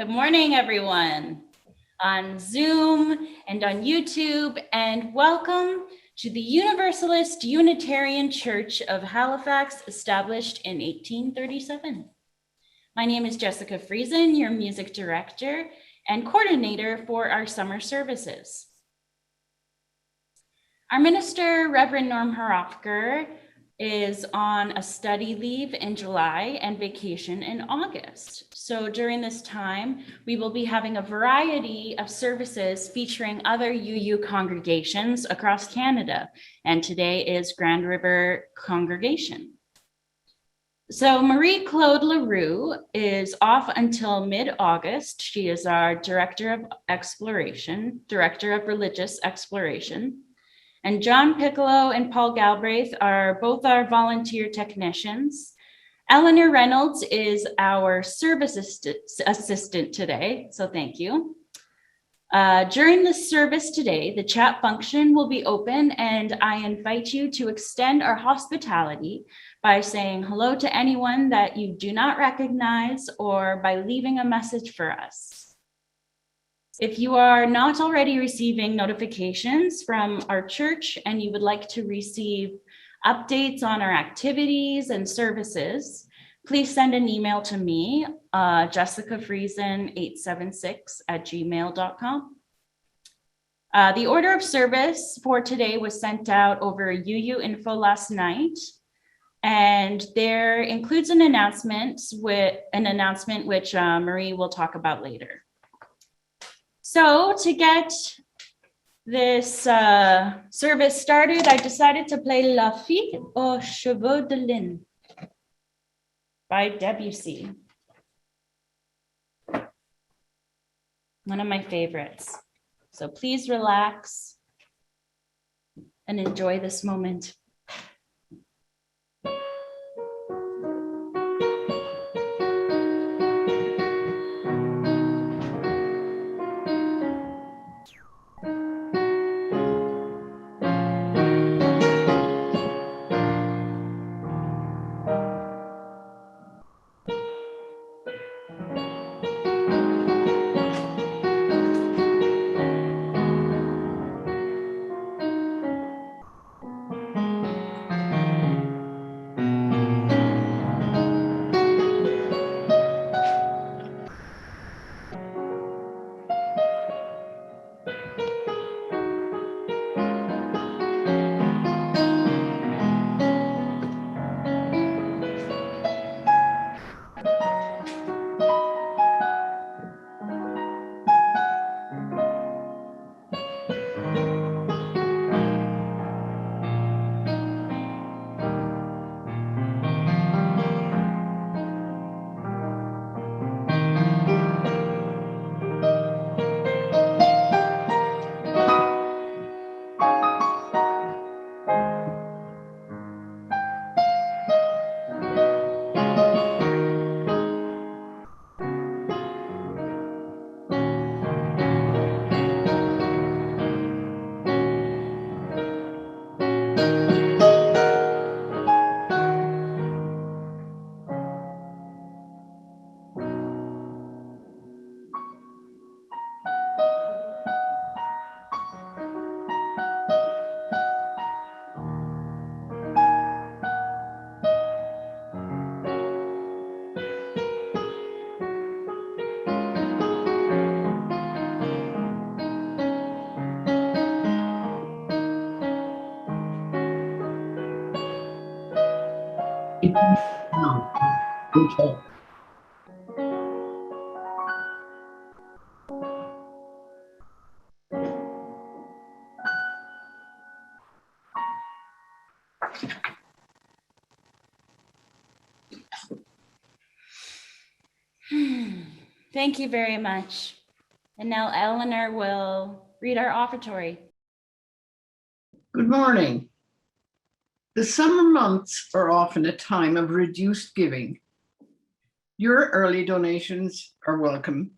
Good morning, everyone, on Zoom and on YouTube, and welcome to the Universalist Unitarian Church of Halifax, established in 1837. My name is Jessica Friesen, your music director and coordinator for our summer services. Our minister, Reverend Norm Harofker, is on a study leave in July and vacation in August. So during this time, we will be having a variety of services featuring other UU congregations across Canada. And today is Grand River Congregation. So Marie-Claude Leroux is off until mid-August. She is our Director of Religious Exploration. And John Piccolo and Paul Galbraith are both our volunteer technicians. Eleanor Reynolds is our service assistant today, so thank you. During the service today, the chat function will be open, and I invite you to extend our hospitality by saying hello to anyone that you do not recognize or by leaving a message for us. If you are not already receiving notifications from our church and you would like to receive updates on our activities and services, please send an email to me, jessicafriesen876@gmail.com. The order of service for today was sent out over UU Info last night, and there includes an announcement which Marie will talk about later. So to get this service started, I decided to play La Fille aux Cheveux de Lin by Debussy. One of my favorites. So please relax and enjoy this moment. Okay. Thank you very much. And now Eleanor will read our offertory. Good morning. The summer months are often a time of reduced giving. Your early donations are welcome.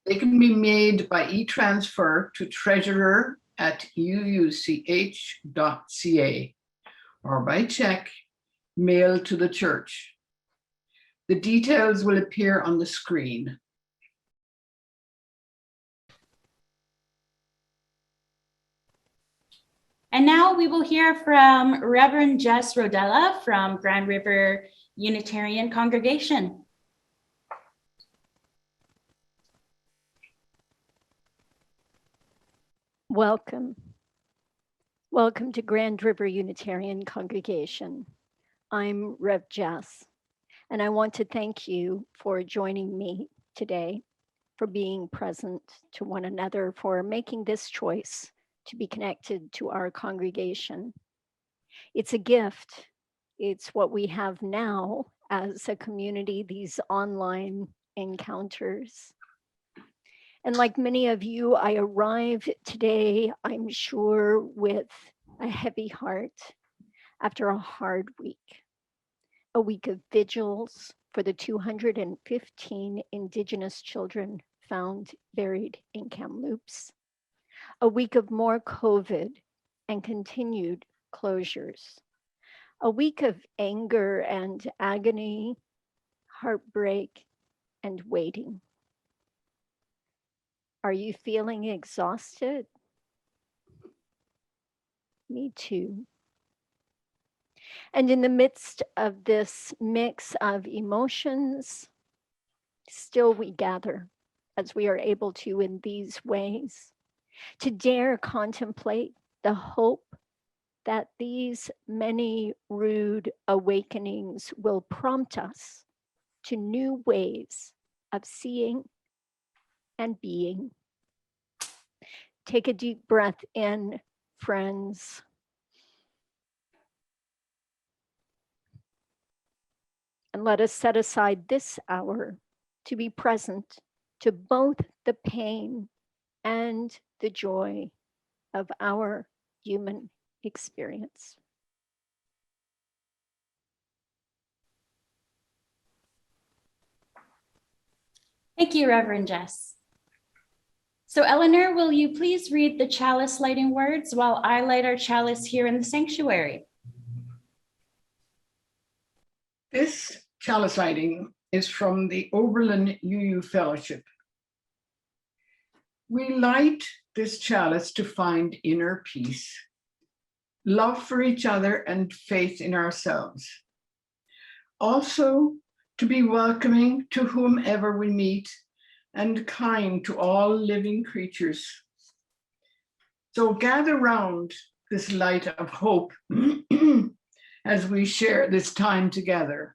They can be made by e-transfer to treasurer@uuch.ca or by check mailed to the church. The details will appear on the screen. And now we will hear from Reverend Jess Rodella from Grand River Unitarian Congregation. Welcome. Welcome to Grand River Unitarian Congregation. I'm Rev Jess, and I want to thank you for joining me today, for being present to one another, for making this choice to be connected to our congregation. It's a gift. It's what we have now as a community, these online encounters. And like many of you, I arrived today, I'm sure, with a heavy heart after a hard week. A week of vigils for the 215 Indigenous children found buried in Kamloops. A week of more COVID and continued closures. A week of anger and agony, heartbreak, and waiting. Are you feeling exhausted? Me too. And in the midst of this mix of emotions, still we gather as we are able to in these ways, to dare contemplate the hope that these many rude awakenings will prompt us to new ways of seeing and being. Take a deep breath in, friends. And let us set aside this hour to be present to both the pain and the joy of our human experience. Thank you, Reverend Jess. So Eleanor, will you please read the chalice lighting words while I light our chalice here in the sanctuary? This chalice lighting is from the Oberlin UU Fellowship. We light this chalice to find inner peace, love for each other, and faith in ourselves. Also, to be welcoming to whomever we meet and kind to all living creatures. So gather round this light of hope as we share this time together.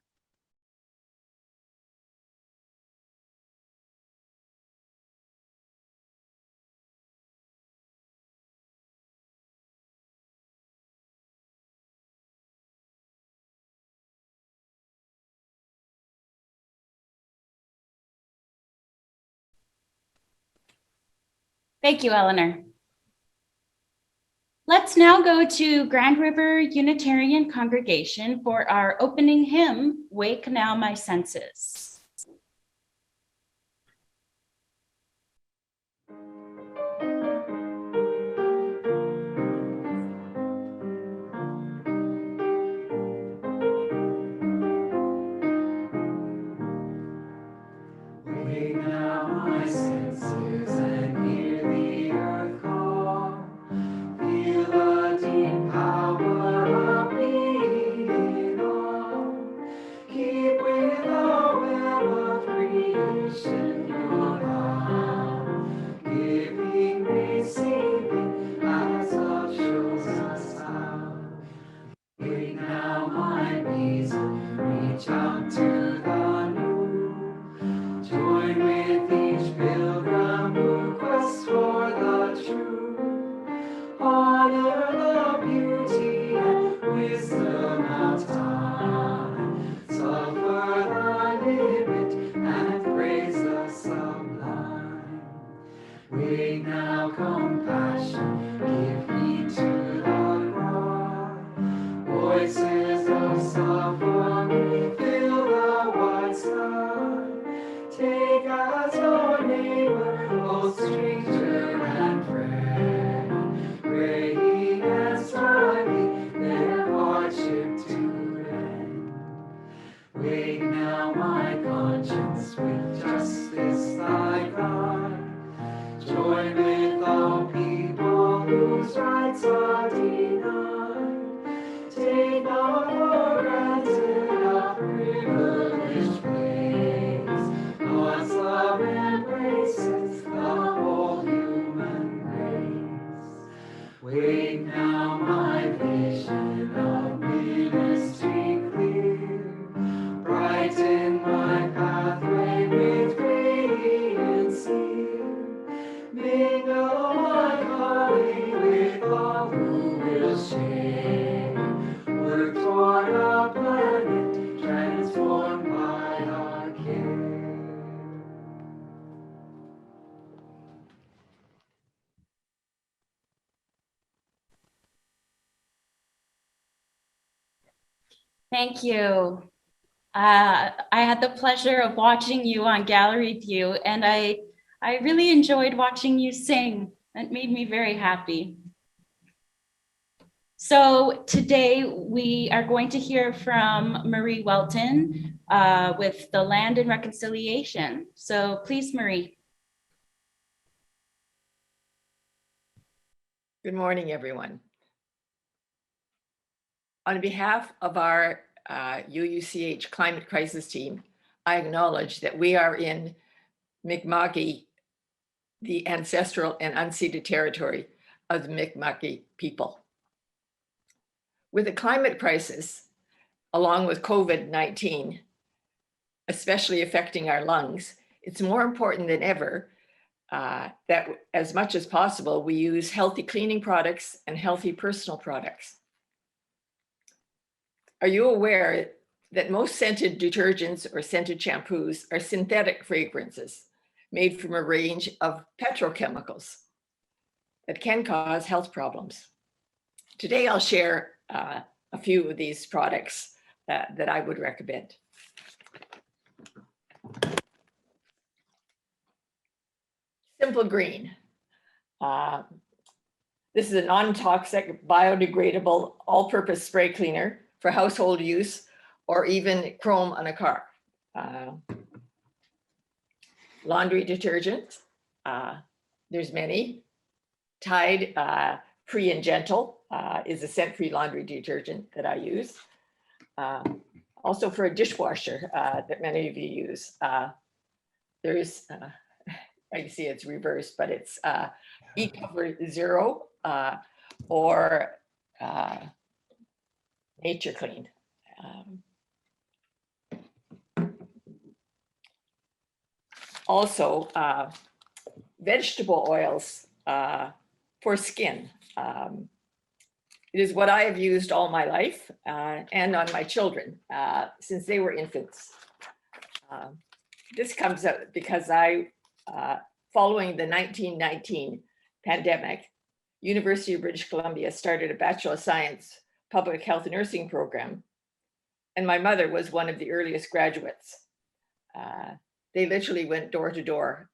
Thank you, Eleanor. Let's now go to Grand River Unitarian Congregation for our opening hymn, Wake Now My Senses. Wake now my senses and hear the earth call. Feel the deep power of being on. Keep with the web of creation your bound. Giving, receiving as love shows us how. Wake now my reason, reach out to the new. Join with each pilgrim who quests for the true. Honor the beauty and wisdom of time. Suffer the limit and praise the sublime. Wake now compassion, give heed to the cry. Voices of suffering fill the wide sky. Take as your neighbor, O stranger and friend, praying rights are denied. Take not for granted our privileged place. God's love embraces the whole human race. Wake now, my vision of ministry clear. Brighten my pathway with radiant seer. Mingle my calling with all who will share. Work toward a planet transformed by our care. Thank you. I had the pleasure of watching you on Gallery View, and I really enjoyed watching you sing. It made me very happy. So today we are going to hear from Marie Welton with the Land and Reconciliation. So please, Marie. Good morning, everyone. On behalf of our UUCH climate crisis team, I acknowledge that we are in Mi'kma'ki, the ancestral and unceded territory of the Mi'kma'ki people. With the climate crisis, along with COVID-19, especially affecting our lungs, it's more important than ever that as much as possible, we use healthy cleaning products and healthy personal products. Are you aware that most scented detergents or scented shampoos are synthetic fragrances made from a range of petrochemicals that can cause health problems? Today, I'll share a few of these products that I would recommend. Simple Green. This is a non-toxic, biodegradable, all-purpose spray cleaner for household use or even chrome on a car. Laundry detergent, there's many. Tide Free and Gentle is a scent-free laundry detergent that I use. Also for a dishwasher that many of you use. There's, I see it's reversed, but it's E-Cover Zero or Nature Clean. Also, vegetable oils for skin. It is what I have used all my life and on my children since they were infants. This comes up because following the 1919 pandemic, University of British Columbia started a Bachelor of Science public health nursing program. And my mother was one of the earliest graduates. They literally went door to door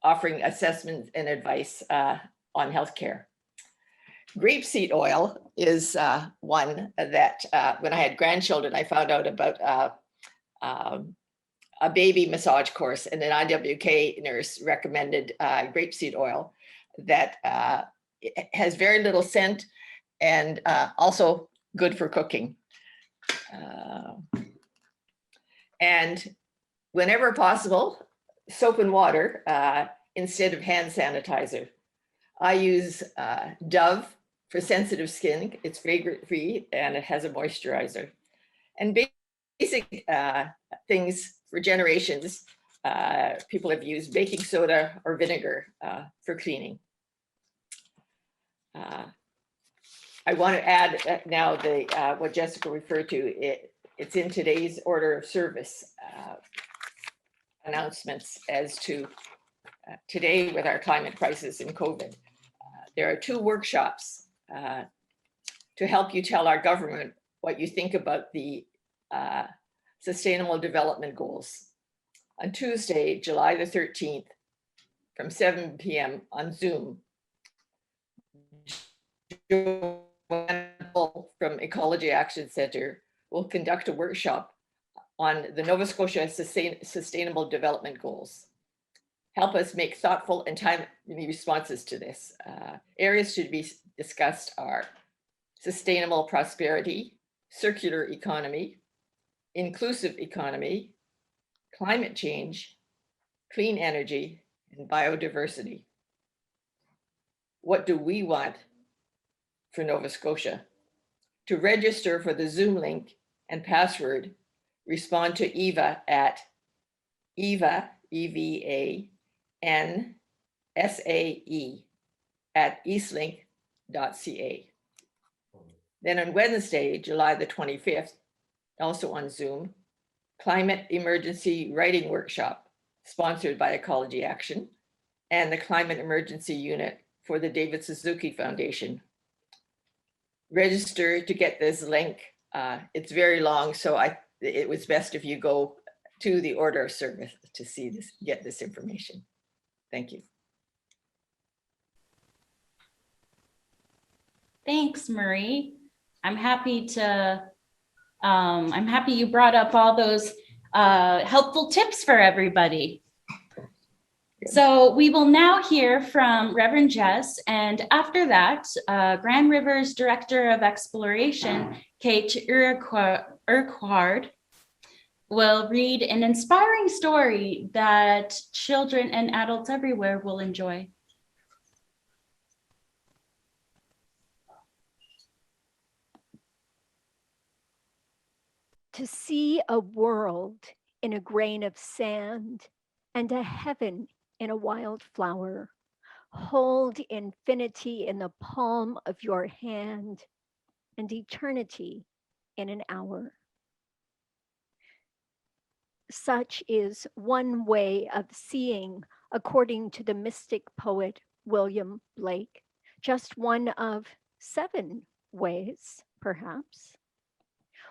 offering assessments and advice on healthcare. Grapeseed oil is one that when I had grandchildren, I found out about a baby massage course, and an IWK nurse recommended grapeseed oil that it has very little scent and also good for cooking. And whenever possible, soap and water instead of hand sanitizer. I use Dove for sensitive skin. It's fragrance free and it has a moisturizer. And basic things for generations, people have used baking soda or vinegar for cleaning. I want to add now what Jessica referred to. It's in today's order of service announcements as to today with our climate crisis and COVID. There are 2 workshops to help you tell our government what you think about the Sustainable Development Goals. On Tuesday, July the 13th, from 7 p.m. on Zoom, from Ecology Action Center will conduct a workshop on the Nova Scotia Sustainable Development Goals. help us make thoughtful and timely responses to this. Areas to be discussed are sustainable prosperity, circular economy, inclusive economy, climate change, clean energy, and biodiversity. What do we want for Nova Scotia? To register for the Zoom link and password, respond to Eva at Eva, EVANSAE at eastlink.ca. Then on Wednesday, July the 25th, also on Zoom, Climate Emergency Writing Workshop, sponsored by Ecology Action, and the Climate Emergency Unit for the David Suzuki Foundation. Register to get this link. It's very long, so it was best if you go to the order of service to see this, get this information. Thank you. Thanks, Marie. I'm happy you brought up all those helpful tips for everybody. So we will now hear from Reverend Jess, and after that, Grand River's Director of Exploration, Kate Urquhart, will read an inspiring story that children and adults everywhere will enjoy. To see a world in a grain of sand and a heaven in a wild flower, hold infinity in the palm of your hand and eternity in an hour. Such is one way of seeing, according to the mystic poet William Blake, just one of 7 ways, perhaps.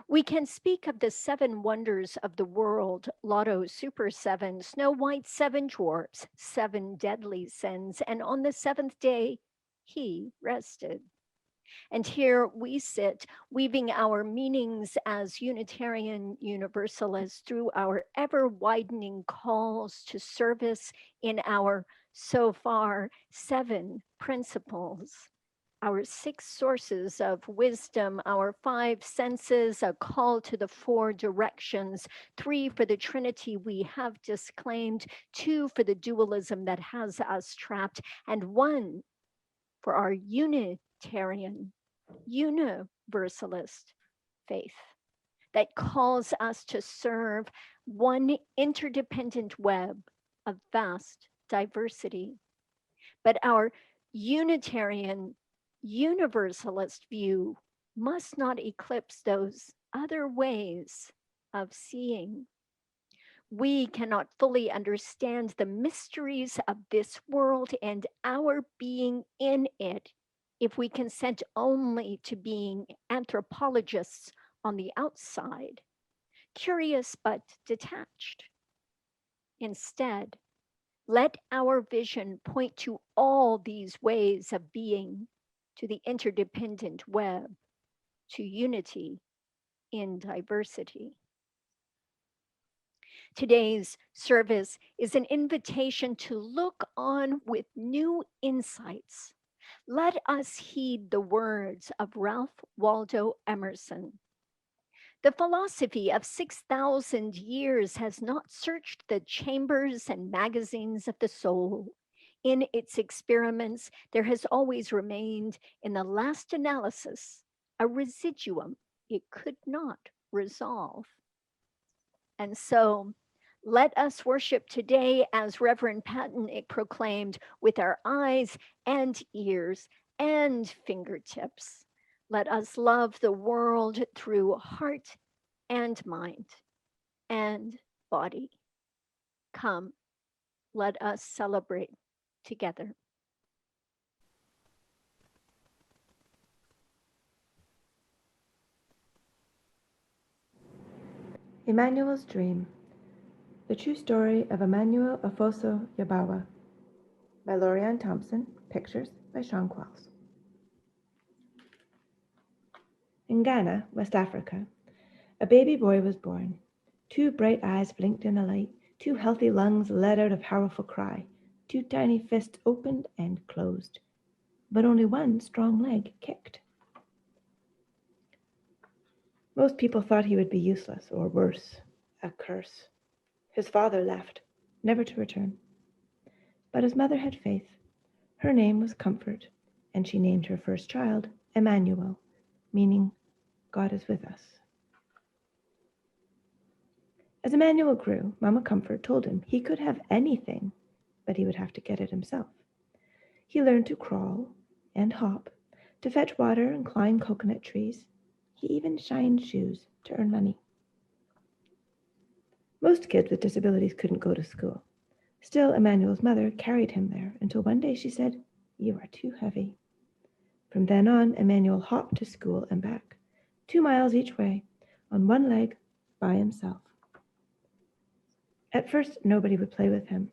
We can speak of the 7 wonders of the world, Lotto Super 7, Snow White 7 dwarfs, 7 deadly sins, and on the 7th day, he rested. And here we sit, weaving our meanings as Unitarian Universalists through our ever-widening calls to service in our, so far, 7 principles. Our 6 sources of wisdom, our 5 senses, a call to the 4 directions, 3 for the Trinity we have disclaimed, 2 for the dualism that has us trapped, and 1 for our Unitarian, Universalist faith that calls us to serve one interdependent web of vast diversity. But our Unitarian Universalist view must not eclipse those other ways of seeing. We cannot fully understand the mysteries of this world and our being in it if we consent only to being anthropologists on the outside, curious but detached. Instead, let our vision point to all these ways of being, to the interdependent web, to unity in diversity. Today's service is an invitation to look on with new insights. Let us heed the words of Ralph Waldo Emerson. The philosophy of 6,000 years has not searched the chambers and magazines of the soul. In its experiments, there has always remained, in the last analysis, a residuum it could not resolve. And so, let us worship today, as Reverend Patton proclaimed, with our eyes and ears and fingertips. Let us love the world through heart and mind and body. Come, let us celebrate together. Emmanuel's Dream. The True Story of Emmanuel Afoso Yabawa by Lorianne Thompson. Pictures by Sean Qualls. In Ghana, West Africa, a baby boy was born. 2 bright eyes blinked in the light. 2 healthy lungs let out a powerful cry. 2 tiny fists opened and closed, but only one strong leg kicked. Most people thought he would be useless, or worse, a curse. His father left, never to return. But his mother had faith. Her name was Comfort, and she named her first child Emmanuel, meaning God is with us. As Emmanuel grew, Mama Comfort told him he could have anything, but he would have to get it himself. He learned to crawl and hop, to fetch water and climb coconut trees. He even shined shoes to earn money. Most kids with disabilities couldn't go to school. Still, Emmanuel's mother carried him there until one day she said, "You are too heavy." From then on, Emmanuel hopped to school and back, 2 miles each way, on one leg, by himself. At first, nobody would play with him,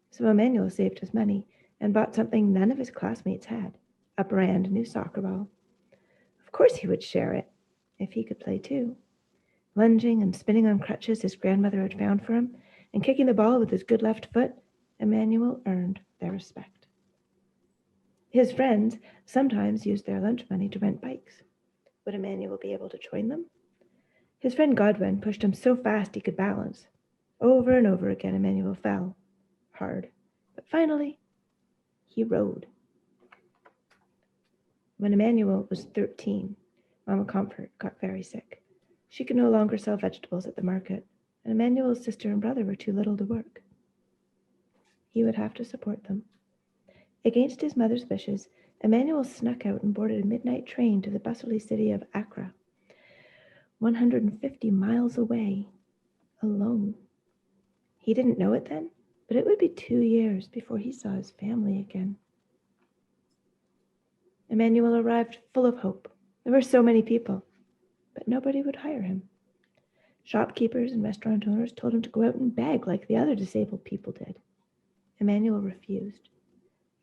so Emmanuel saved his money and bought something none of his classmates had, a brand new soccer ball. Of course he would share it, if he could play too. Lunging and spinning on crutches his grandmother had found for him, and kicking the ball with his good left foot, Emmanuel earned their respect. His friends sometimes used their lunch money to rent bikes. Would Emmanuel be able to join them? His friend Godwin pushed him so fast he could balance. Over and over again, Emmanuel fell, hard, but finally, he rode. When Emmanuel was 13, Mama Comfort got very sick. She could no longer sell vegetables at the market, and Emmanuel's sister and brother were too little to work. He would have to support them. Against his mother's wishes, Emmanuel snuck out and boarded a midnight train to the bustling city of Accra, 150 miles away, alone. He didn't know it then, but it would be 2 years before he saw his family again. Emmanuel arrived full of hope. There were so many people, but nobody would hire him. Shopkeepers and restaurant owners told him to go out and beg like the other disabled people did. Emmanuel refused.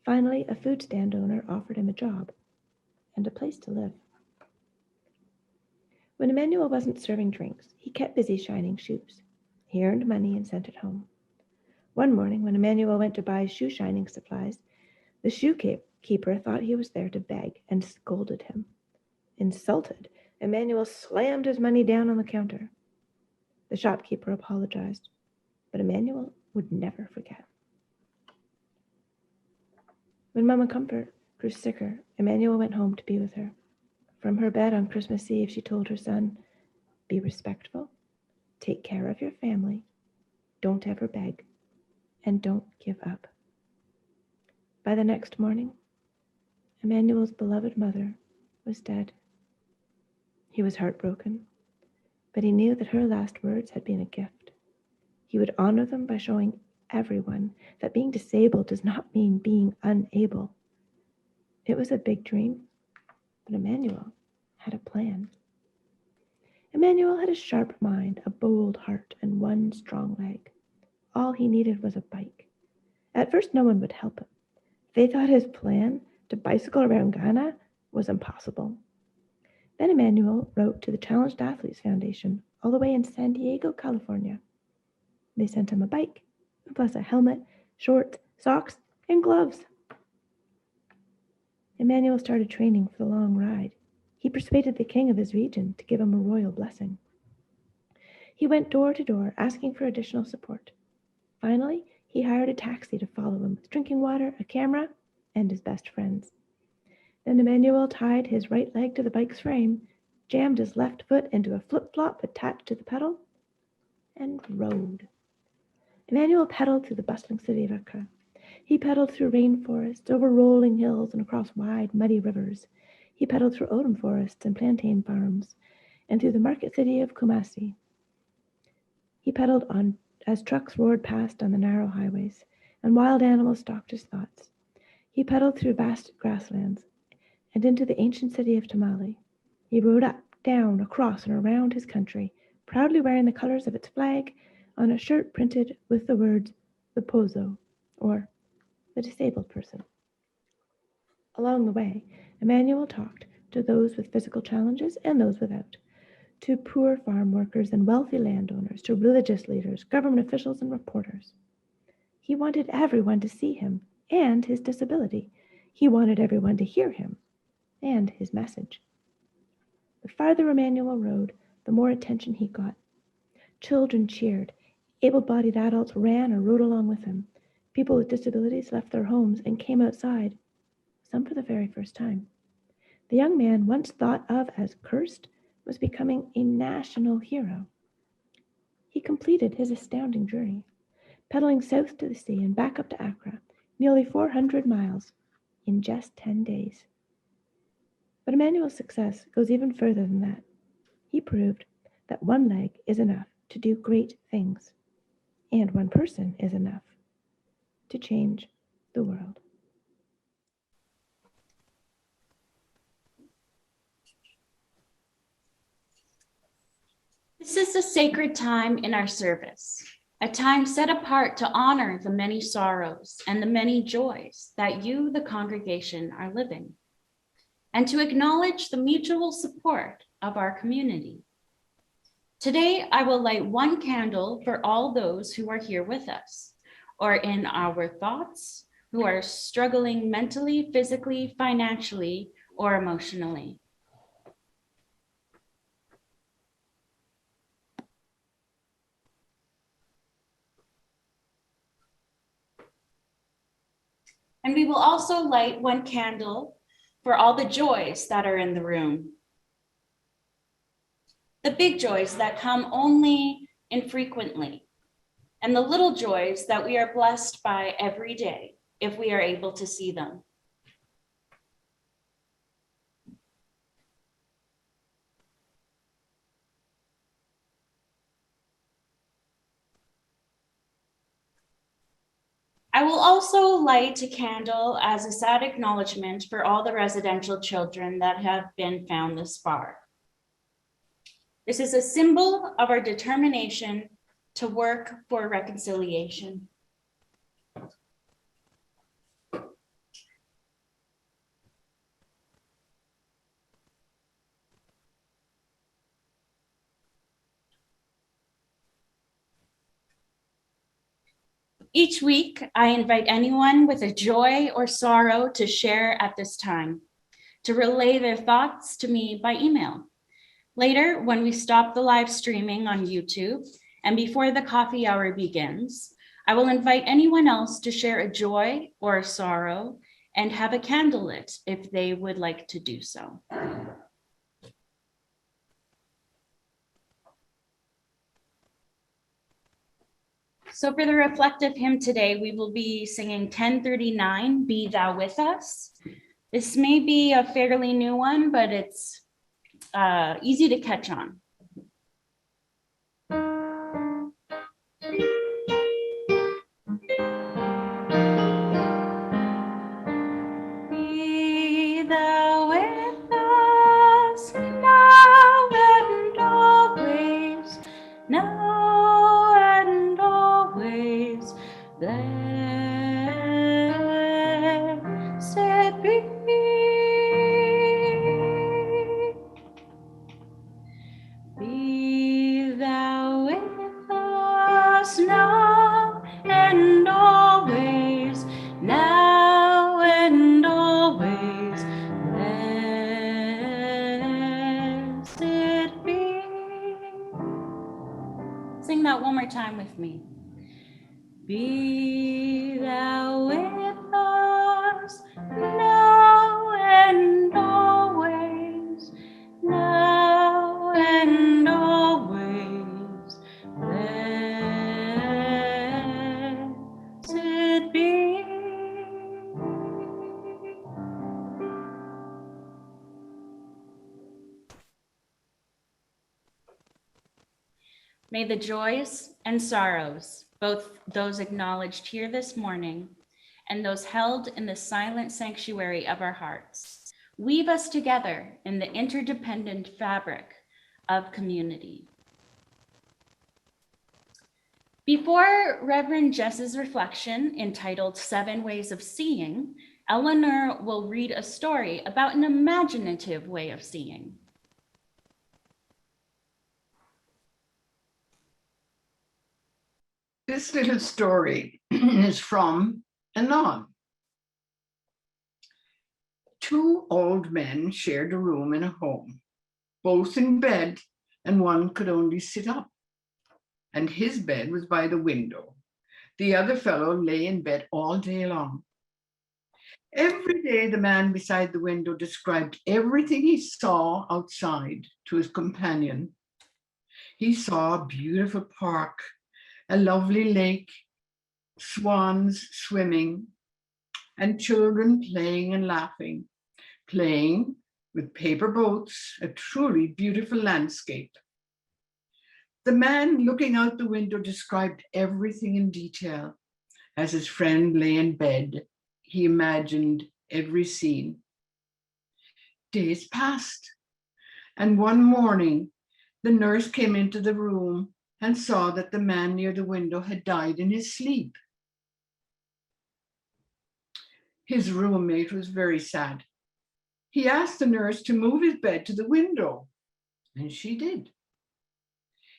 Finally, a food stand owner offered him a job and a place to live. When Emmanuel wasn't serving drinks, he kept busy shining shoes. He earned money and sent it home. One morning, when Emmanuel went to buy shoe shining supplies, the shoekeeper thought he was there to beg and scolded him. Insulted, Emmanuel slammed his money down on the counter. The shopkeeper apologized, but Emmanuel would never forget. When Mama Comfort grew sicker, Emmanuel went home to be with her. From her bed on Christmas Eve, she told her son, "Be respectful, take care of your family, don't ever beg, and don't give up." By the next morning, Emmanuel's beloved mother was dead. He was heartbroken, but he knew that her last words had been a gift. He would honor them by showing everyone that being disabled does not mean being unable. It was a big dream, but Emmanuel had a plan. Emmanuel had a sharp mind, a bold heart, and one strong leg. All he needed was a bike. At first, no one would help him. They thought his plan to bicycle around Ghana was impossible. Then Emmanuel wrote to the Challenged Athletes Foundation, all the way in San Diego, California. They sent him a bike, plus a helmet, shorts, socks, and gloves. Emmanuel started training for the long ride. He persuaded the king of his region to give him a royal blessing. He went door to door asking for additional support. Finally, he hired a taxi to follow him with drinking water, a camera, and his best friends. Then Emmanuel tied his right leg to the bike's frame, jammed his left foot into a flip-flop attached to the pedal, and rode. Emmanuel pedaled through the bustling city of Accra. He pedaled through rainforests, over rolling hills, and across wide, muddy rivers. He pedaled through ogham forests and plantain farms, and through the market city of Kumasi. He pedaled on as trucks roared past on the narrow highways, and wild animals stalked his thoughts. He pedaled through vast grasslands and into the ancient city of Tamale. He rode up, down, across, and around his country, proudly wearing the colors of its flag on a shirt printed with the words, "The Pozo," or the disabled person. Along the way, Emmanuel talked to those with physical challenges and those without, to poor farm workers and wealthy landowners, to religious leaders, government officials, and reporters. He wanted everyone to see him and his disability. He wanted everyone to hear him and his message. The farther Emmanuel rode, the more attention he got. Children cheered. Able-bodied adults ran or rode along with him. People with disabilities left their homes and came outside, some for the very first time. The young man, once thought of as cursed, was becoming a national hero. He completed his astounding journey, pedaling south to the sea and back up to Accra, nearly 400 miles, in just 10 days. But Emmanuel's success goes even further than that. He proved that one leg is enough to do great things, and one person is enough to change the world. This is a sacred time in our service, a time set apart to honor the many sorrows and the many joys that you, the congregation, are living, and to acknowledge the mutual support of our community. Today, I will light one candle for all those who are here with us, or in our thoughts, who are struggling mentally, physically, financially, or emotionally. And we will also light one candle for all the joys that are in the room. The big joys that come only infrequently, and the little joys that we are blessed by every day if we are able to see them. I will also light a candle as a sad acknowledgement for all the residential children that have been found this far. This is a symbol of our determination to work for reconciliation. Each week, I invite anyone with a joy or sorrow to share at this time, to relay their thoughts to me by email. Later, when we stop the live streaming on YouTube and before the coffee hour begins, I will invite anyone else to share a joy or a sorrow and have a candle lit if they would like to do so. So for the reflective hymn today, we will be singing 1039, Be Thou With Us. This may be a fairly new one, but it's easy to catch on. Be thou with us now and always, now and always. Blessed be. Be thou with us now and always, now and always. Blessed be. Sing that one more time with me. Be thou with us now and always, now and always. Blessed be. May the joys and sorrows, both those acknowledged here this morning and those held in the silent sanctuary of our hearts, weave us together in the interdependent fabric of community. Before Reverend Jess's reflection entitled 7 Ways of Seeing, Eleanor will read a story about an imaginative way of seeing. This little story is from Anon. Two old men shared a room in a home, both in bed, and one could only sit up. And his bed was by the window. The other fellow lay in bed all day long. Every day, the man beside the window described everything he saw outside to his companion. He saw a beautiful park, a lovely lake, swans swimming, and children playing and laughing, playing with paper boats, a truly beautiful landscape. The man looking out the window described everything in detail. As his friend lay in bed, he imagined every scene. Days passed, and one morning, the nurse came into the room and saw that the man near the window had died in his sleep. His roommate was very sad. He asked the nurse to move his bed to the window, and she did.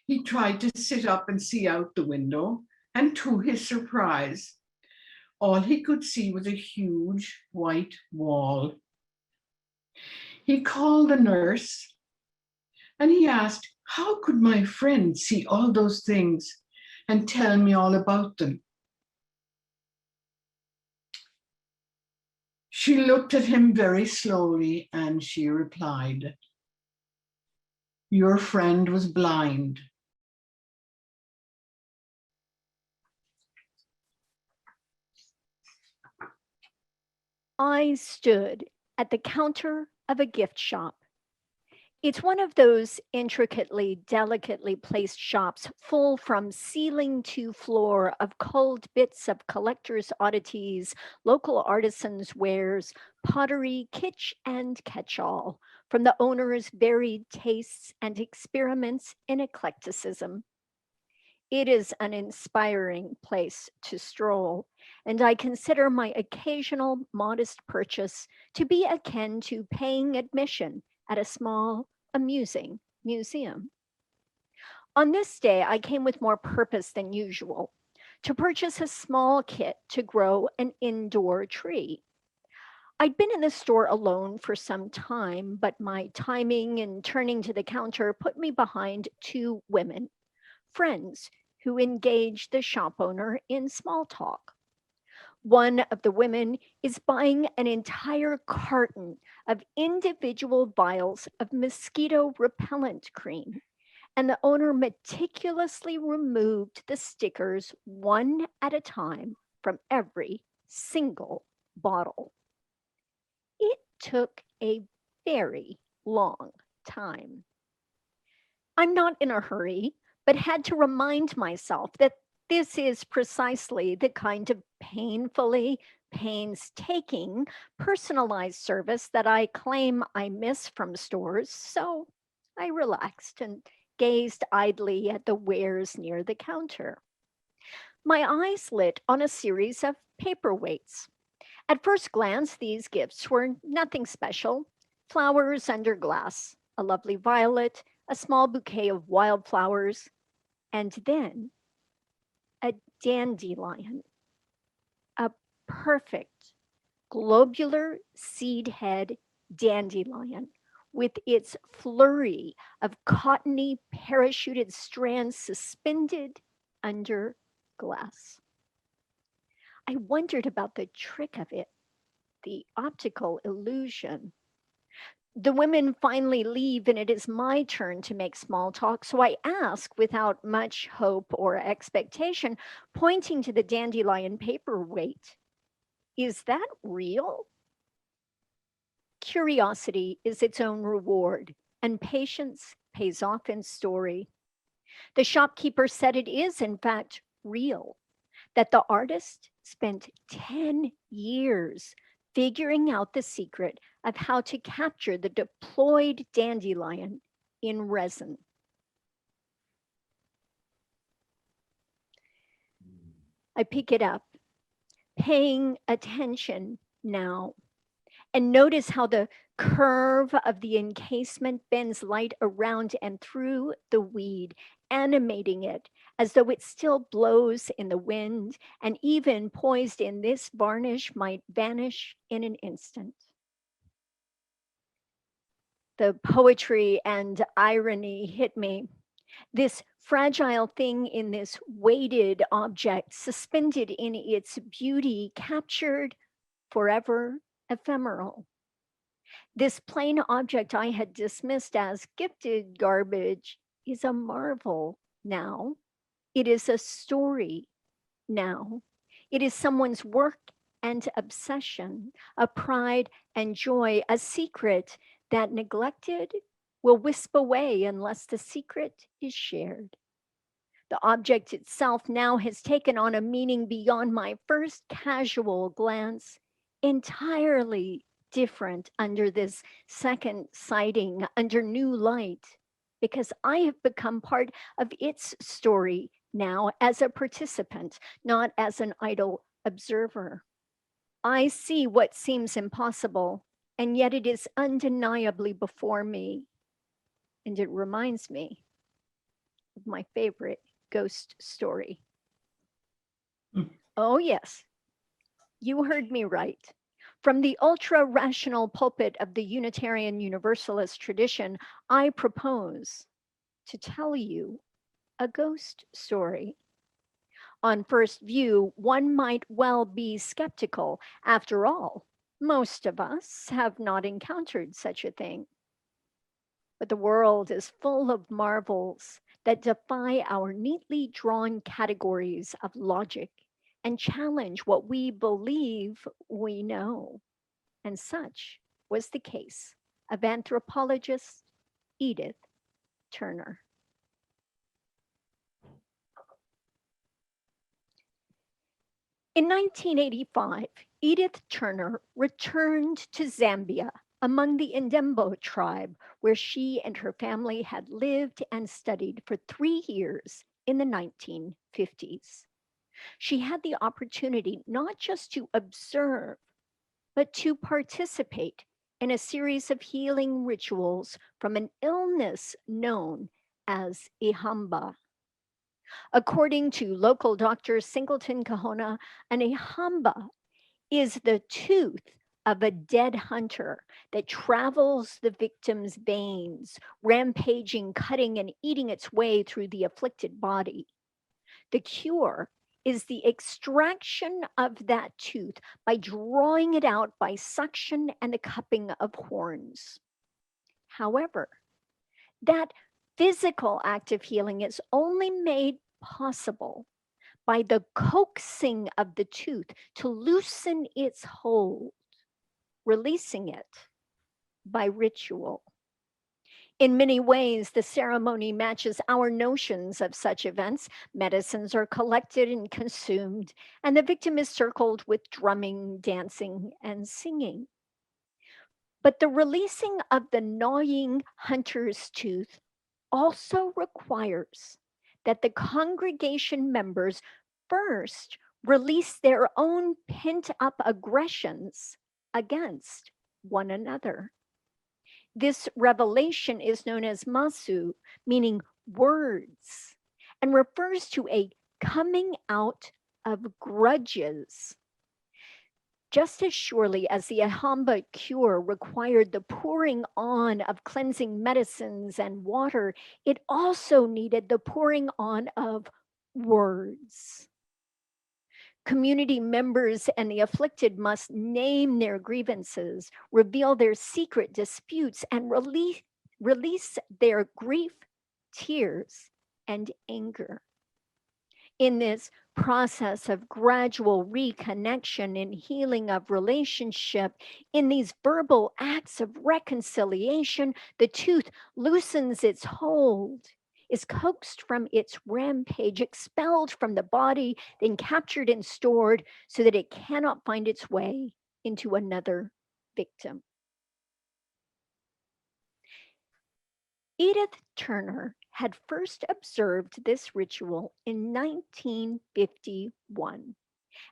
He tried to sit up and see out the window, and to his surprise, all he could see was a huge white wall. He called the nurse, and he asked, how could my friend see all those things and tell me all about them? She looked at him very slowly and she replied, your friend was blind. I stood at the counter of a gift shop. It's one of those intricately, delicately placed shops full from ceiling to floor of culled bits of collectors' oddities, local artisans' wares, pottery, kitsch, and catch-all, from the owner's varied tastes and experiments in eclecticism. It is an inspiring place to stroll, and I consider my occasional modest purchase to be akin to paying admission at a small, amusing museum. On this day, I came with more purpose than usual to purchase a small kit to grow an indoor tree. I'd been in the store alone for some time, but my timing in turning to the counter put me behind two women, friends who engaged the shop owner in small talk. One of the women is buying an entire carton of individual vials of mosquito repellent cream, and the owner meticulously removed the stickers one at a time from every single bottle. It took a very long time. I'm not in a hurry, but had to remind myself that this is precisely the kind of painfully painstaking, personalized service that I claim I miss from stores, so I relaxed and gazed idly at the wares near the counter. My eyes lit on a series of paperweights. At first glance, these gifts were nothing special. Flowers under glass, a lovely violet, a small bouquet of wildflowers, and then a dandelion, a perfect globular seed head dandelion with its flurry of cottony parachuted strands suspended under glass. I wondered about the trick of it, the optical illusion. The women finally leave, and it is my turn to make small talk. So I ask, without much hope or expectation, pointing to the dandelion paperweight, is that real? Curiosity is its own reward, and patience pays off in story. The shopkeeper said it is, in fact, real, that the artist spent 10 years figuring out the secret of how to capture the deployed dandelion in resin. I pick it up, paying attention now, and notice how the curve of the encasement bends light around and through the weed animating it as though it still blows in the wind, and even poised in this varnish might vanish in an instant. The poetry and irony hit me. This fragile thing in this weighted object, suspended in its beauty, captured, forever ephemeral. This plain object I had dismissed as gifted garbage is a marvel now. It is a story now. It is someone's work and obsession, a pride and joy, a secret that neglected will wisp away unless the secret is shared. The object itself now has taken on a meaning beyond my first casual glance, entirely different under this second sighting, under new light, because I have become part of its story now as a participant, not as an idle observer. I see what seems impossible, and yet it is undeniably before me. And it reminds me of my favorite ghost story. Oh, yes, you heard me right. From the ultra-rational pulpit of the Unitarian Universalist tradition, I propose to tell you a ghost story. On first view, one might well be skeptical. After all, most of us have not encountered such a thing. But the world is full of marvels that defy our neatly drawn categories of logic and challenge what we believe we know. And such was the case of anthropologist Edith Turner. In 1985, Edith Turner returned to Zambia among the Ndembo tribe, where she and her family had lived and studied for 3 years in the 1950s. She had the opportunity not just to observe, but to participate in a series of healing rituals from an illness known as ihamba. According to local doctor Singleton Kahona, an ihamba is the tooth of a dead hunter that travels the victim's veins, rampaging, cutting, and eating its way through the afflicted body. The cure is the extraction of that tooth by drawing it out by suction and the cupping of horns. However, that physical act of healing is only made possible by the coaxing of the tooth to loosen its hold, releasing it by ritual. In many ways, the ceremony matches our notions of such events. Medicines are collected and consumed, and the victim is circled with drumming, dancing, and singing. But the releasing of the gnawing hunter's tooth also requires that the congregation members first release their own pent-up aggressions against one another. This revelation is known as masu, meaning words, and refers to a coming out of grudges. Just as surely as the ihamba cure required the pouring on of cleansing medicines and water, it also needed the pouring on of words. Community members and the afflicted must name their grievances, reveal their secret disputes, and release their grief, tears, and anger. In this process of gradual reconnection and healing of relationship, in these verbal acts of reconciliation, the tooth loosens its hold, is coaxed from its rampage, expelled from the body, then captured and stored so that it cannot find its way into another victim. Edith Turner had first observed this ritual in 1951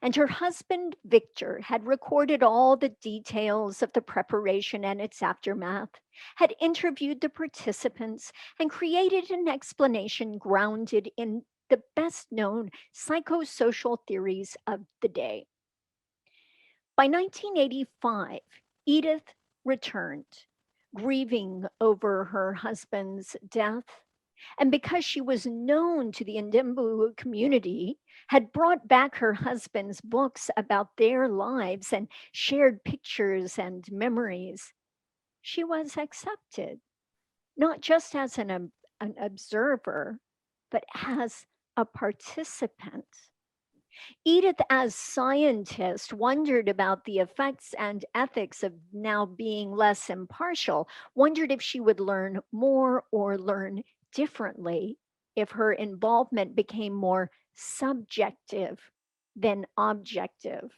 and her husband, Victor, had recorded all the details of the preparation and its aftermath, had interviewed the participants, and created an explanation grounded in the best known psychosocial theories of the day. By 1985, Edith returned, grieving over her husband's death, and because she was known to the Ndembu community, had brought back her husband's books about their lives and shared pictures and memories. She was accepted, not just as an observer, but as a participant. Edith, as scientist, wondered about the effects and ethics of now being less impartial, wondered if she would learn more or learn differently if her involvement became more subjective than objective.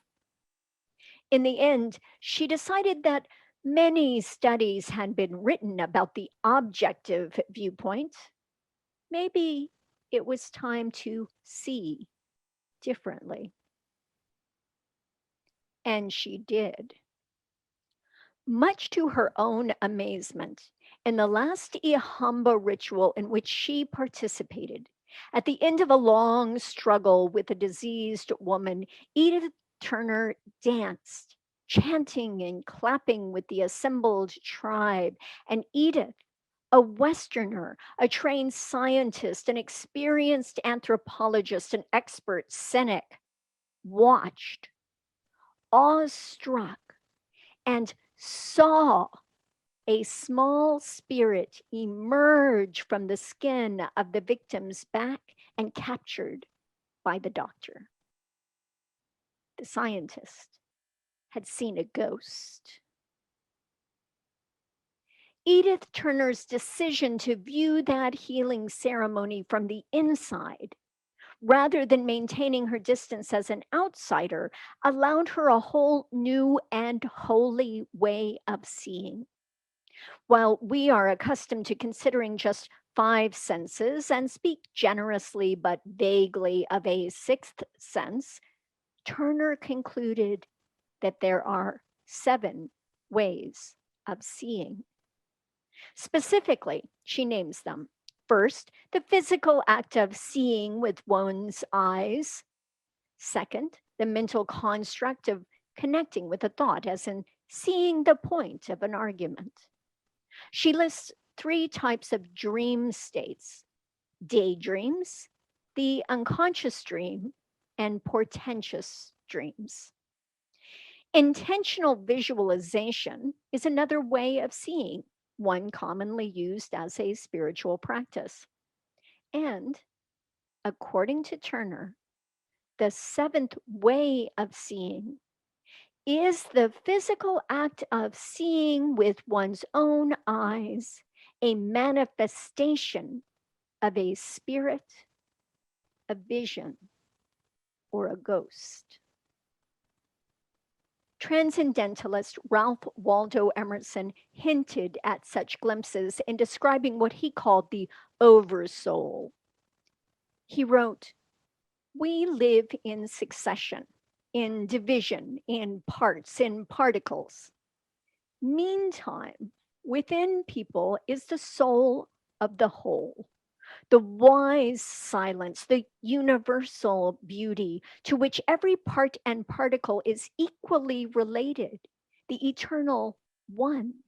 In the end, she decided that many studies had been written about the objective viewpoint. Maybe it was time to see differently. And she did. Much to her own amazement, in the last Ihamba ritual in which she participated, at the end of a long struggle with a diseased woman, Edith Turner danced, chanting and clapping with the assembled tribe. And Edith, a Westerner, a trained scientist, an experienced anthropologist, an expert cynic, watched, awestruck, and saw a small spirit emerge from the skin of the victim's back and captured by the doctor. The scientist had seen a ghost. Edith Turner's decision to view that healing ceremony from the inside, rather than maintaining her distance as an outsider, allowed her a whole new and holy way of seeing. While we are accustomed to considering just 5 senses and speak generously but vaguely of a 6th sense, Turner concluded that there are 7 ways of seeing. Specifically, she names them. First, the physical act of seeing with one's eyes. Second, the mental construct of connecting with a thought, as in seeing the point of an argument. She lists 3 types of dream states: daydreams, the unconscious dream, and portentous dreams. Intentional visualization is another way of seeing, one commonly used as a spiritual practice. And according to Turner, the 7th way of seeing is the physical act of seeing with one's own eyes, a manifestation of a spirit, a vision, or a ghost. Transcendentalist Ralph Waldo Emerson hinted at such glimpses in describing what he called the oversoul. He wrote, "We live in succession, in division, in parts, in particles. Meantime, within people is the soul of the whole, the wise silence, the universal beauty to which every part and particle is equally related, the eternal one.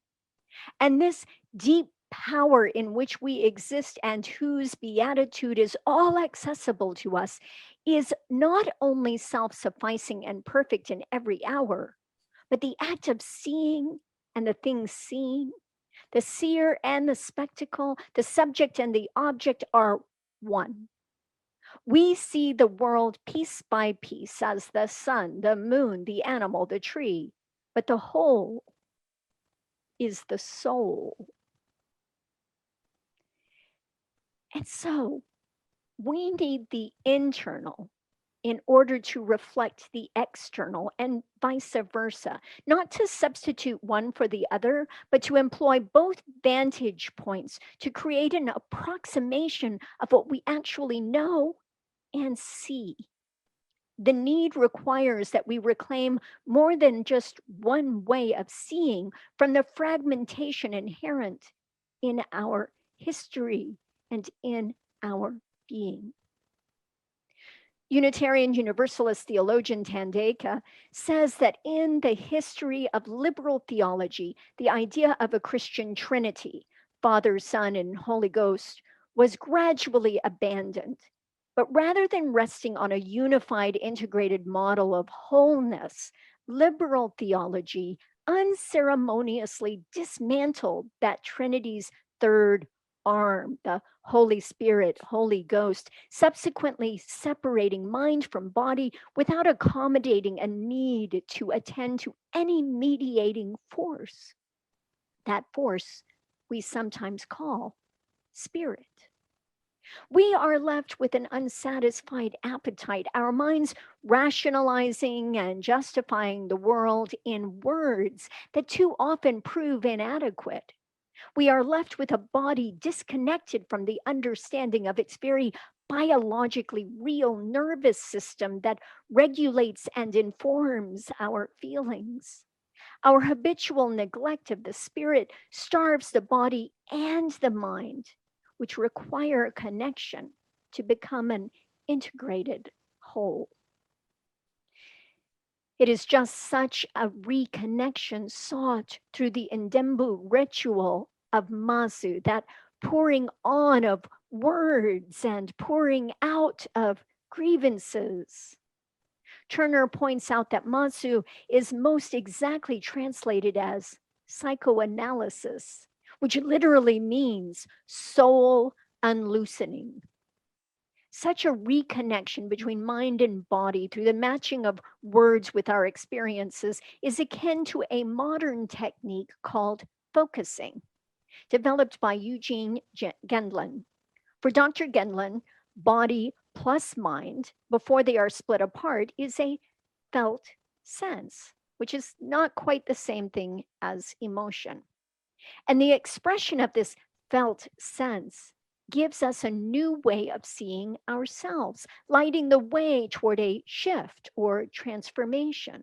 And this deep power in which we exist and whose beatitude is all accessible to us is not only self-sufficing and perfect in every hour, but the act of seeing and the things seen, the seer and the spectacle, the subject and the object are one. We see the world piece by piece as the sun, the moon, the animal, the tree, but the whole is the soul." And so we need the internal in order to reflect the external and vice versa, not to substitute one for the other, but to employ both vantage points to create an approximation of what we actually know and see. The need requires that we reclaim more than just one way of seeing from the fragmentation inherent in our history and in our being. Unitarian Universalist theologian Tandeka says that in the history of liberal theology, the idea of a Christian Trinity, Father, Son, and Holy Ghost, was gradually abandoned. But rather than resting on a unified, integrated model of wholeness, liberal theology unceremoniously dismantled that Trinity's third arm, the Holy Spirit, Holy Ghost, subsequently separating mind from body without accommodating a need to attend to any mediating force. That force we sometimes call spirit. We are left with an unsatisfied appetite, our minds rationalizing and justifying the world in words that too often prove inadequate. We are left with a body disconnected from the understanding of its very biologically real nervous system that regulates and informs our feelings. Our habitual neglect of the spirit starves the body and the mind, which require connection to become an integrated whole. It is just such a reconnection sought through the Ndembu ritual of Mazu, that pouring on of words and pouring out of grievances. Turner points out that Mazu is most exactly translated as psychoanalysis, which literally means soul unloosening. Such a reconnection between mind and body through the matching of words with our experiences is akin to a modern technique called focusing, developed by Eugene Gendlin. For Dr. Gendlin, body plus mind, before they are split apart, is a felt sense, which is not quite the same thing as emotion. And the expression of this felt sense gives us a new way of seeing ourselves, lighting the way toward a shift or transformation.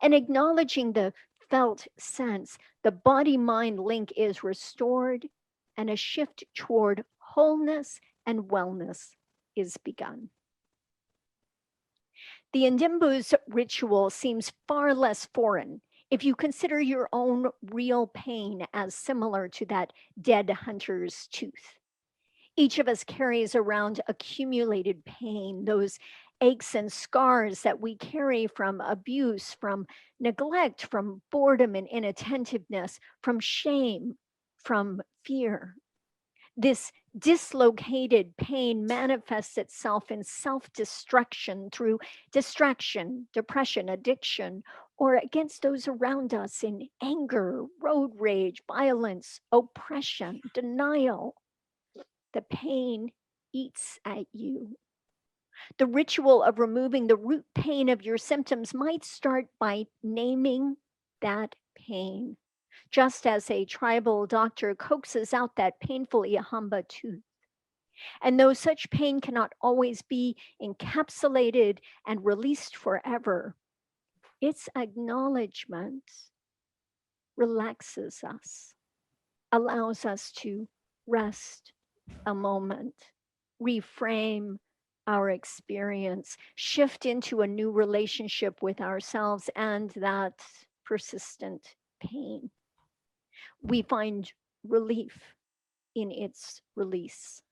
And acknowledging the felt sense, the body-mind link is restored and a shift toward wholeness and wellness is begun. The Ndembu's ritual seems far less foreign if you consider your own real pain as similar to that dead hunter's tooth. Each of us carries around accumulated pain, those aches and scars that we carry from abuse, from neglect, from boredom and inattentiveness, from shame, from fear. This dislocated pain manifests itself in self-destruction through distraction, depression, addiction, or against those around us in anger, road rage, violence, oppression, denial. The pain eats at you. The ritual of removing the root pain of your symptoms might start by naming that pain, just as a tribal doctor coaxes out that painful Ihamba tooth. And though such pain cannot always be encapsulated and released forever, its acknowledgement relaxes us, allows us to rest a moment, reframe our experience, shift into a new relationship with ourselves and that persistent pain. We find relief in its release.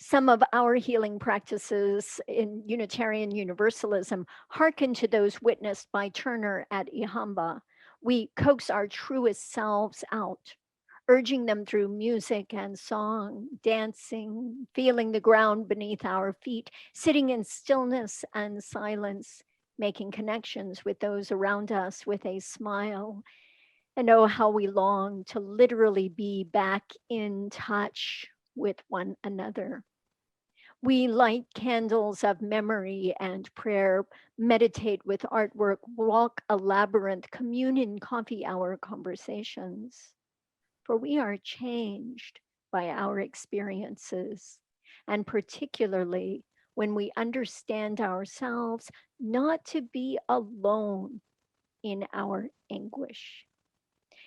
Some of our healing practices in Unitarian Universalism hearken to those witnessed by Turner at Ihamba. We coax our truest selves out, urging them through music and song, dancing, feeling the ground beneath our feet, sitting in stillness and silence, making connections with those around us with a smile. And oh, how we long to literally be back in touch with one another. We light candles of memory and prayer, meditate with artwork, walk a labyrinth, commune in coffee hour conversations. For we are changed by our experiences, and particularly when we understand ourselves not to be alone in our anguish.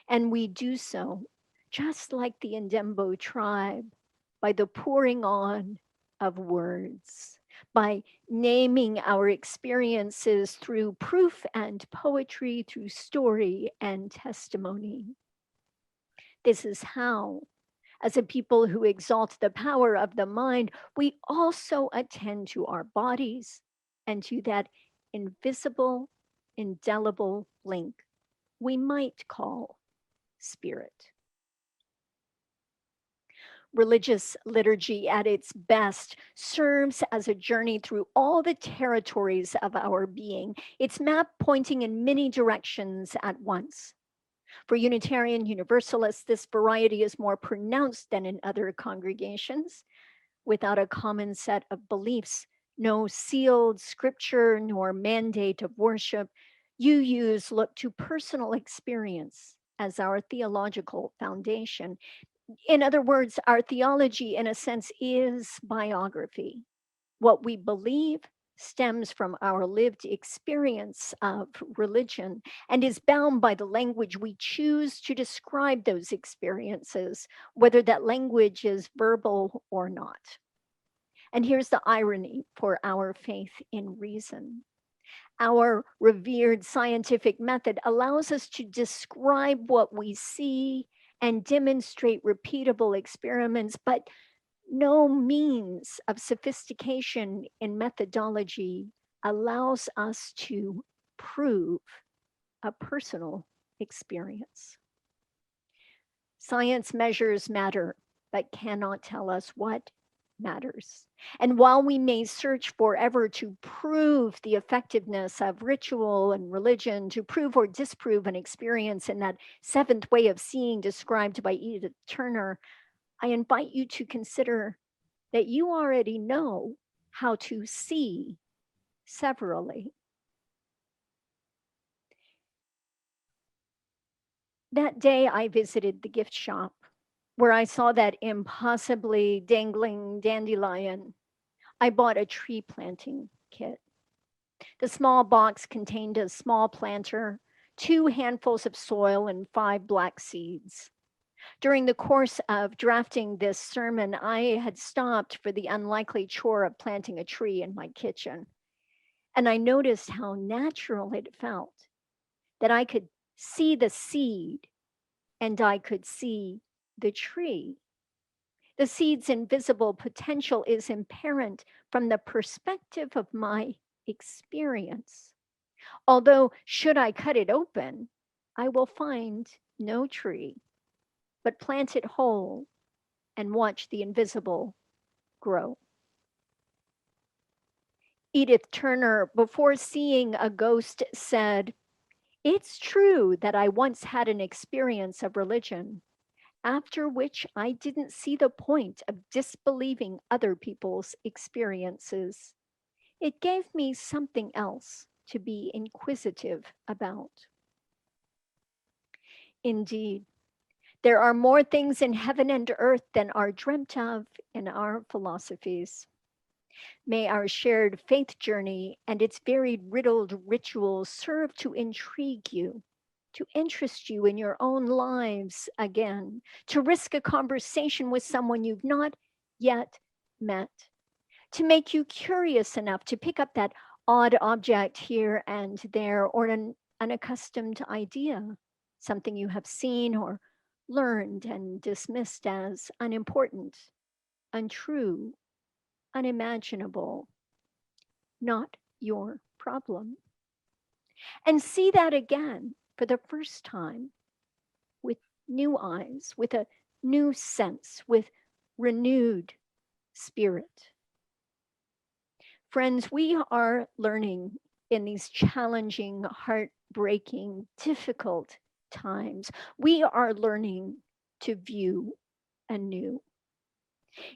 And we do so, just like the Ndembo tribe, by the pouring on of words, by naming our experiences through proof and poetry, through story and testimony. This is how, as a people who exalt the power of the mind, we also attend to our bodies and to that invisible, indelible link we might call spirit. Religious liturgy at its best serves as a journey through all the territories of our being, its map pointing in many directions at once. For Unitarian Universalists, this variety is more pronounced than in other congregations. Without a common set of beliefs, no sealed scripture nor mandate of worship, UUs look to personal experience as our theological foundation. In other words, our theology, in a sense, is biography. What we believe stems from our lived experience of religion and is bound by the language we choose to describe those experiences, whether that language is verbal or not. And here's the irony for our faith in reason. Our revered scientific method allows us to describe what we see and demonstrate repeatable experiments, but no means of sophistication in methodology allows us to prove a personal experience. Science measures matter, but cannot tell us what matters. And while we may search forever to prove the effectiveness of ritual and religion, to prove or disprove an experience in that seventh way of seeing described by Edith Turner, I invite you to consider that you already know how to see severally. That day I visited the gift shop where I saw that impossibly dangling dandelion. I bought a tree planting kit. The small box contained a small planter, 2 handfuls of soil, and 5 black seeds. During the course of drafting this sermon, I had stopped for the unlikely chore of planting a tree in my kitchen. And I noticed how natural it felt that I could see the seed and I could see the tree. The seed's invisible potential is apparent from the perspective of my experience. Although, should I cut it open, I will find no tree, but plant it whole and watch the invisible grow. Edith Turner, before seeing a ghost, said, "It's true that I once had an experience of religion, after which I didn't see the point of disbelieving other people's experiences. It gave me something else to be inquisitive about." Indeed, there are more things in heaven and earth than are dreamt of in our philosophies. May our shared faith journey and its varied riddled rituals serve to intrigue you, to interest you in your own lives again, to risk a conversation with someone you've not yet met, to make you curious enough to pick up that odd object here and there, or an unaccustomed idea, something you have seen or learned and dismissed as unimportant, untrue, unimaginable, not your problem. And see that again for the first time with new eyes, with a new sense, with renewed spirit. Friends, we are learning in these challenging, heartbreaking, difficult times. We are learning to view anew.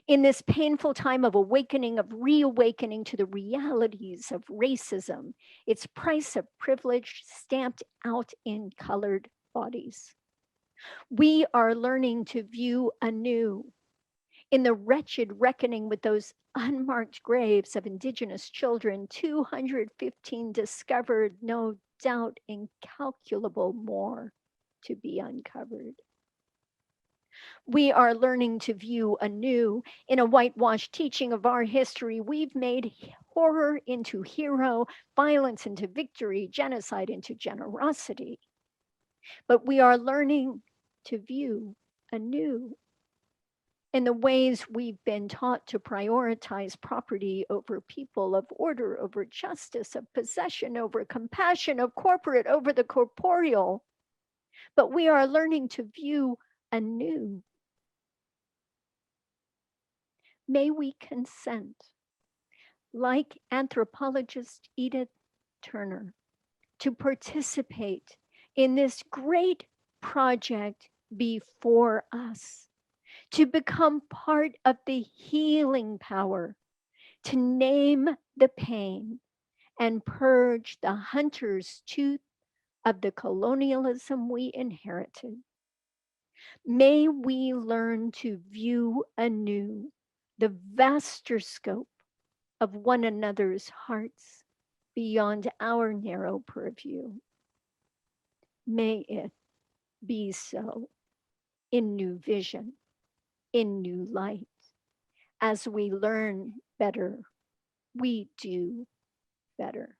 In this painful time of awakening, of reawakening to the realities of racism, its price of privilege stamped out in colored bodies. We are learning to view anew In the wretched reckoning with those unmarked graves of Indigenous children, 215 discovered, no doubt incalculable more to be uncovered. We are learning to view anew in a whitewashed teaching of our history. We've made horror into hero, violence into victory, genocide into generosity. But we are learning to view anew in the ways we've been taught to prioritize property over people, of order over justice, of possession over compassion, of corporate over the corporeal. But we are learning to view anew. May we consent, like anthropologist Edith Turner, to participate in this great project before us, to become part of the healing power, to name the pain and purge the hunter's tooth of the colonialism we inherited. May we learn to view anew the vaster scope of one another's hearts beyond our narrow purview. May it be so in new vision, in new light. As we learn better, we do better.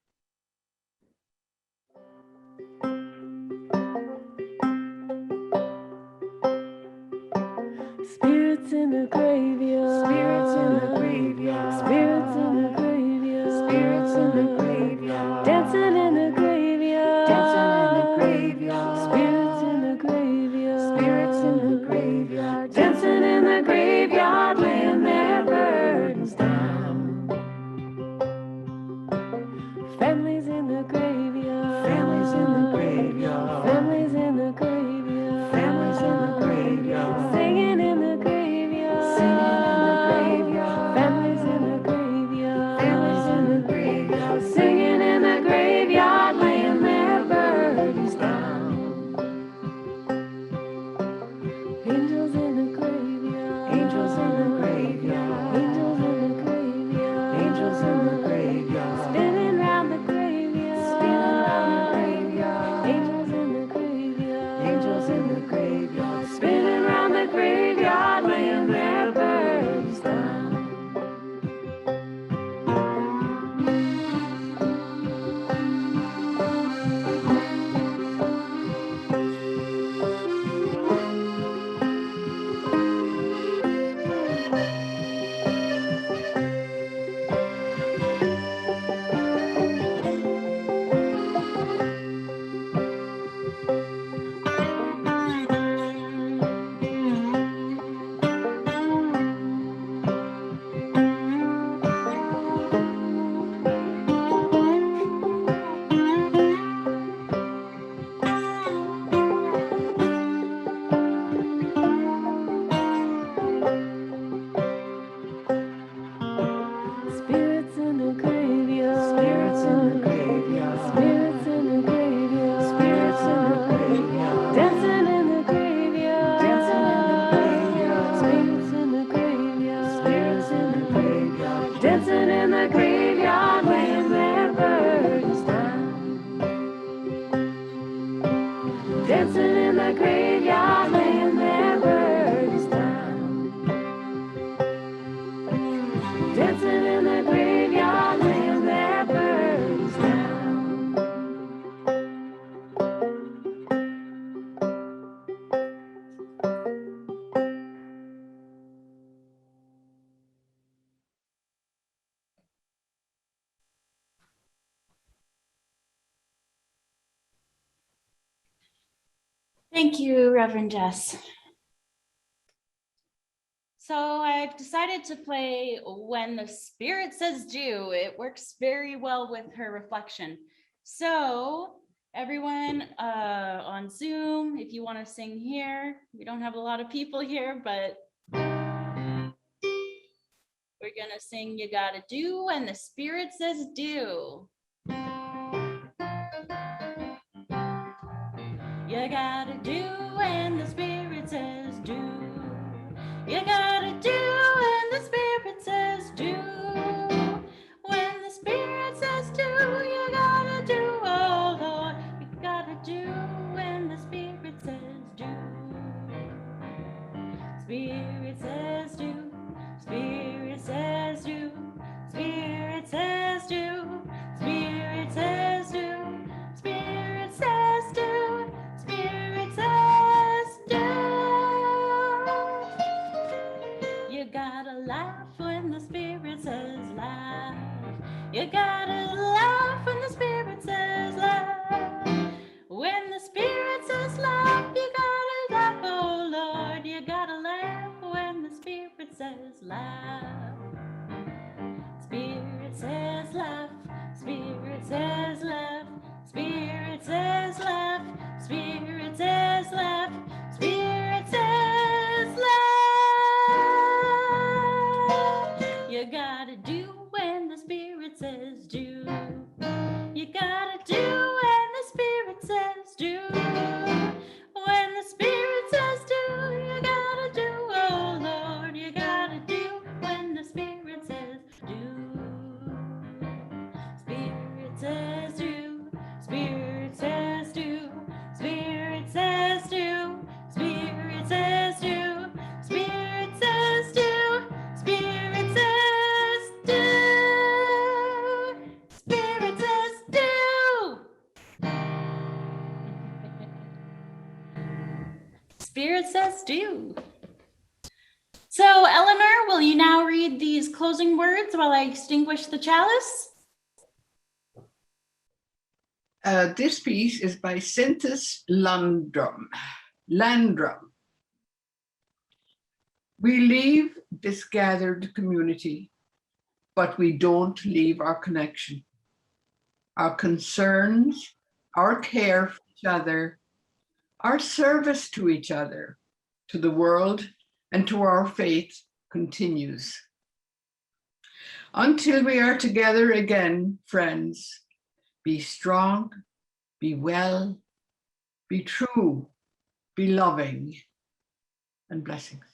Spirits in the graveyard. Spirits in the graveyard. Spirits in the graveyard. Spirits in the graveyard. Dancing in the graveyard. Dancing in the graveyard. Spirits in the graveyard. Spirits in the graveyard. Dancing in the graveyard, laying their burdens down. Families in the graveyard. Families in the graveyard. Families in the graveyard. Families in the graveyard. Singing in the graveyard. Singing in the graveyard. Families in the graveyard. Families in the graveyard. Singing in the graveyard, laying their burdens down. Angels in the graveyard. Angels in the graveyard. Angels in the graveyard. Angels in the graveyard. Spinning round the graveyard. Spinning round the graveyard. Angels in the graveyard. Angels in the graveyard. Spinning round the graveyard, laying their burdens down. Spirits in the graveyard. Spirits in the graveyard. Spirits in the graveyard. Spirits in the graveyard. Dancing in the graveyard. Dancing in the graveyard. Spirits in the graveyard. Spirits in the graveyard. Dancing in the graveyard, laying their burdens down. Dancing in the graveyard, laying their burdens down. Dancing in the graveyard, laying their burdens down. Thank you, Reverend Jess. So I've decided to play When the Spirit Says Do. It works very well with her reflection. So everyone on Zoom, if you want to sing here, we don't have a lot of people here, but we're gonna sing You Gotta Do When the Spirit Says Do. You gotta do when the Spirit says do. You gotta do Spirit says do. Spirit says do. Spirit says do. Spirit says do. Spirit says do. Spirit says do. You gotta laugh when the Spirit says laugh. You gotta laugh when the Spirit says laugh. When the Spirit says laugh, you gotta laugh, oh Lord. You gotta laugh when the Spirit says laugh. Spirit says laugh. Spirit says laugh. Spirit says laugh. Spirit says laugh. Spirit says laugh. You gotta do when the Spirit says do. You gotta do when the Spirit says do. When the Spirit says do, you gotta do, oh Lord. You gotta do when the Spirit says do. Spirit says do. Spirit says do. Spirit says do. Spirit says do. Spirit says do. Spirit says do. Spirit says do. Spirit says do. So, Eleanor, will you now read these closing words while I extinguish the chalice? This piece is by Cynthis Landrum. We leave this gathered community, but we don't leave our connection, our concerns, our care for each other, our service to each other, to the world, and to our faith continues. Until we are together again, friends, be strong, be well, be true, be loving, and blessings.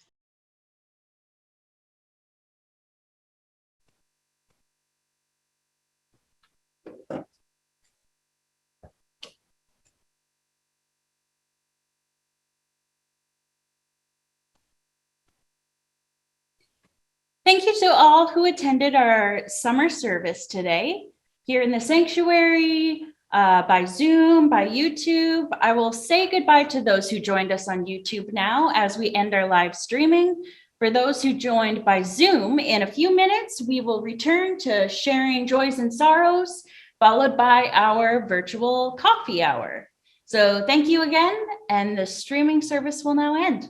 Thank you to all who attended our summer service today, here in the sanctuary, by Zoom, by YouTube. I will say goodbye to those who joined us on YouTube now as we end our live streaming. For those who joined by Zoom, in a few minutes, we will return to sharing joys and sorrows, followed by our virtual coffee hour. So thank you again, and the streaming service will now end.